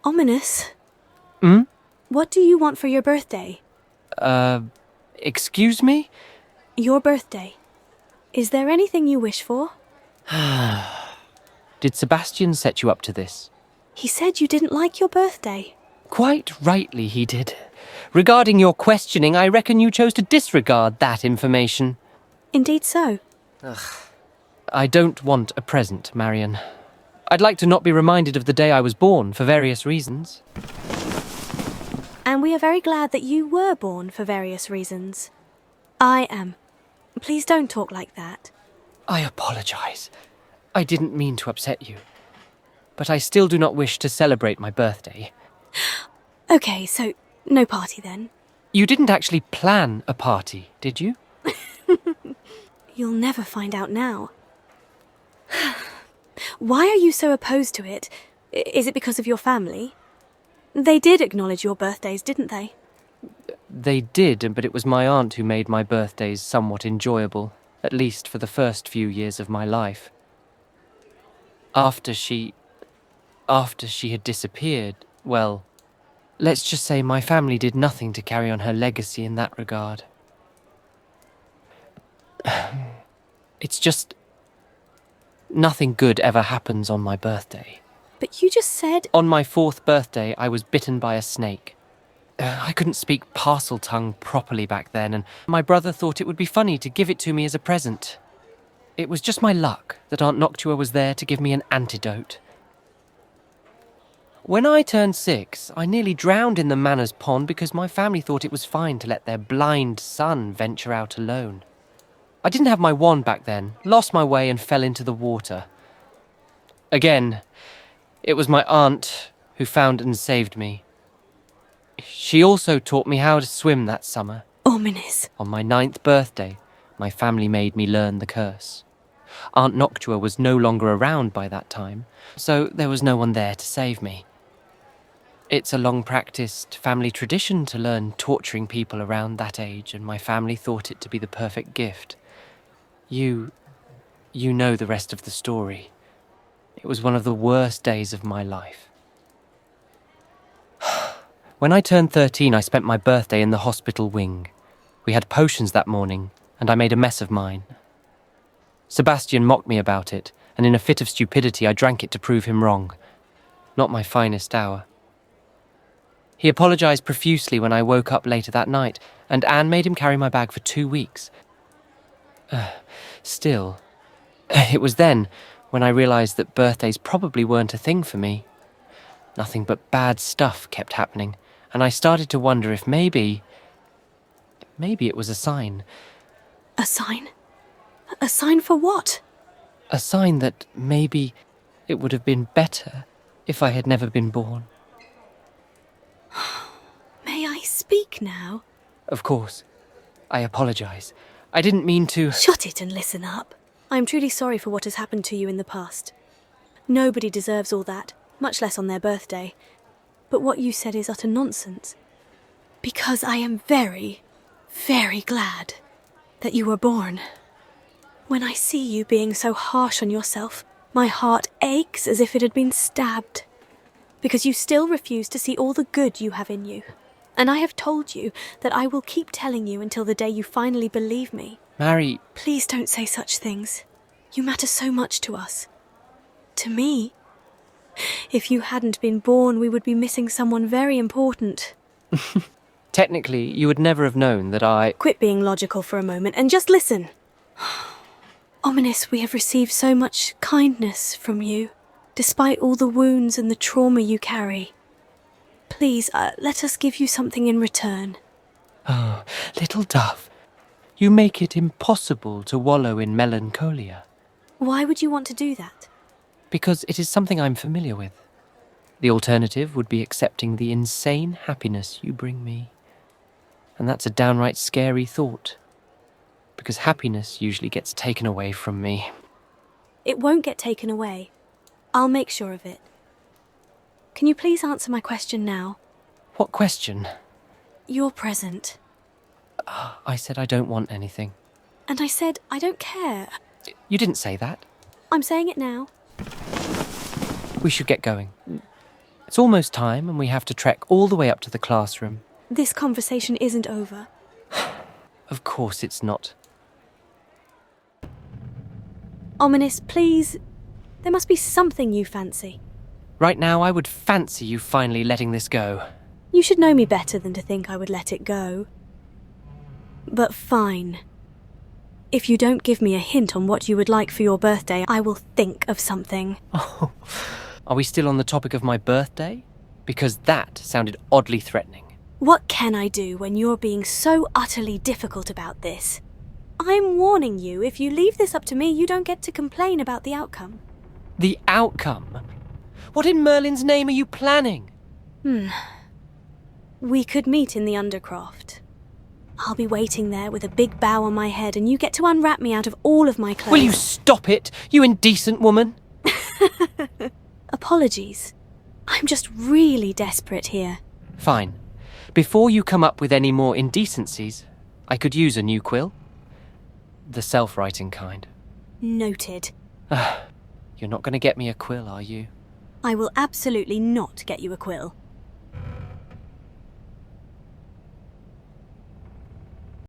Ominous. Hmm? What do you want for your birthday? Excuse me? Your birthday. Is there anything you wish for? Did Sebastian set you up to this? He said you didn't like your birthday. Quite rightly he did. Regarding your questioning, I reckon you chose to disregard that information. Indeed so. I don't want a present, Marion. I'd like to not be reminded of the day I was born for various reasons. And we are very glad that you were born for various reasons. I am. Please don't talk like that. I apologize. I didn't mean to upset you. But I still do not wish to celebrate my birthday. Okay, so no party then. You didn't actually plan a party, did you? You'll never find out now. Why are you so opposed to it? Is it because of your family? They did acknowledge your birthdays, didn't they? They did, but it was my aunt who made my birthdays somewhat enjoyable, at least for the first few years of my life. After she had disappeared, well, let's just say my family did nothing to carry on her legacy in that regard. It's just... nothing good ever happens on my birthday. But you just said... On my 4th birthday, I was bitten by a snake. I couldn't speak parcel tongue properly back then, and my brother thought it would be funny to give it to me as a present. It was just my luck that Aunt Noctua was there to give me an antidote. When I turned 6, I nearly drowned in the Manor's pond because my family thought it was fine to let their blind son venture out alone. I didn't have my wand back then, lost my way and fell into the water. Again, it was my aunt who found and saved me. She also taught me how to swim that summer. Ominous. On my 9th birthday, my family made me learn the curse. Aunt Noctua was no longer around by that time, so there was no one there to save me. It's a long-practiced family tradition to learn torturing people around that age, and my family thought it to be the perfect gift. You know the rest of the story. It was one of the worst days of my life. When I turned 13, I spent my birthday in the hospital wing. We had potions that morning, and I made a mess of mine. Sebastian mocked me about it, and in a fit of stupidity I drank it to prove him wrong. Not my finest hour. He apologized profusely when I woke up later that night, and Anne made him carry my bag for 2 weeks. Still, it was then when I realized that birthdays probably weren't a thing for me. Nothing but bad stuff kept happening, and I started to wonder if maybe it was a sign. A sign? A sign for what? A sign that maybe it would have been better if I had never been born. May I speak now? Of course. I apologize. I didn't mean to... Shut it and listen up. I am truly sorry for what has happened to you in the past. Nobody deserves all that, much less on their birthday. But what you said is utter nonsense. Because I am very, very glad that you were born. When I see you being so harsh on yourself, my heart aches as if it had been stabbed. Because you still refuse to see all the good you have in you. And I have told you that I will keep telling you until the day you finally believe me. Mary... Please don't say such things. You matter so much to us. To me. If you hadn't been born, we would be missing someone very important. Technically, you would never have known that I... Quit being logical for a moment and just listen. Ominous, we have received so much kindness from you, despite all the wounds and the trauma you carry. Please, let us give you something in return. Oh, little dove, you make it impossible to wallow in melancholia. Why would you want to do that? Because it is something I'm familiar with. The alternative would be accepting the insane happiness you bring me. And that's a downright scary thought. Because happiness usually gets taken away from me. It won't get taken away. I'll make sure of it. Can you please answer my question now? What question? Your present. I said I don't want anything. And I said I don't care. You didn't say that. I'm saying it now. We should get going. It's almost time, and we have to trek all the way up to the classroom. This conversation isn't over. Of course it's not. Ominous, please. There must be something you fancy. Right now, I would fancy you finally letting this go. You should know me better than to think I would let it go. But fine. If you don't give me a hint on what you would like for your birthday, I will think of something. Oh, are we still on the topic of my birthday? Because that sounded oddly threatening. What can I do when you're being so utterly difficult about this? I'm warning you, if you leave this up to me, you don't get to complain about the outcome. The outcome? What in Merlin's name are you planning? We could meet in the Undercroft. I'll be waiting there with a big bow on my head, and you get to unwrap me out of all of my clothes. Will you stop it, you indecent woman? Apologies. I'm just really desperate here. Fine. Before you come up with any more indecencies, I could use a new quill. The self-writing kind. Noted. You're not going to get me a quill, are you? I will absolutely not get you a quill.